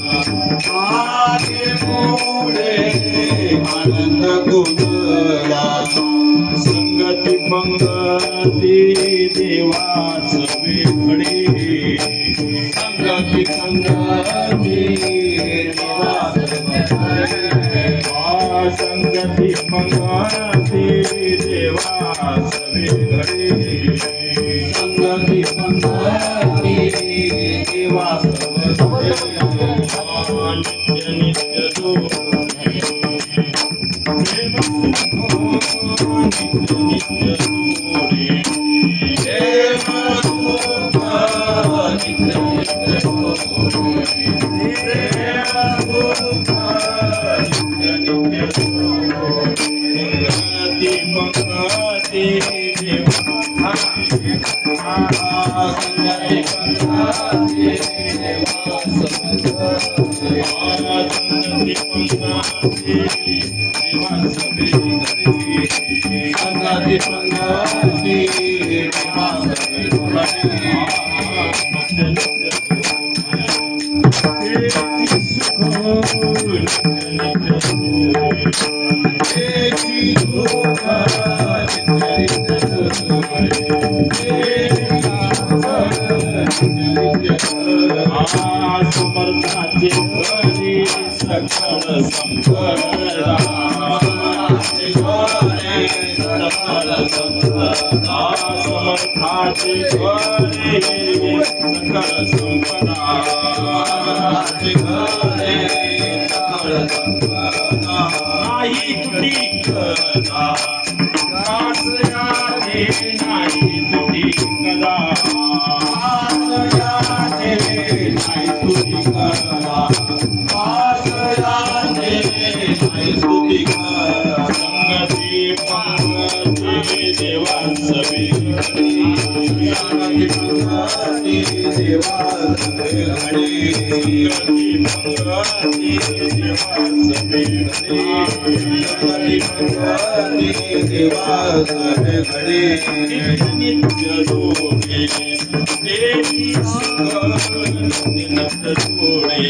माझे मोडे आनंद गुणला संगती पंगती देवाच वेगळे संगती पंगती देवाच वेगळे संगती पंगती देवाच वेगळे संगती पंगती देवाच वेगळे नित्य नित्य जोडे प्रेम सुख नित्य नित्य जोडे प्रेम सुख नित्य नित्य जोडे प्रेम सुख नित्य नित्य जोडे पंगती देवा संगती पंगती देवा संगती पंगती देवा सवे घडे संगती पंगती देवा सवे घडे सुख नित्य नित्य सुख समर्थाचे घरी सकळ संपदा सकळ संपदा समर्थाचे घरी सकळ संपदा सकळ संपदा नाही तुटी कदा कासया दे नाही तुटी कदा संगती पंगती देवा सवे संगती पंगती देवा सवे घडे संगती पंगती देवा सवे घडे संगती पंगती देवा सवे घडे नित्य नित्य जोडे देवी सुख नित्य जोडे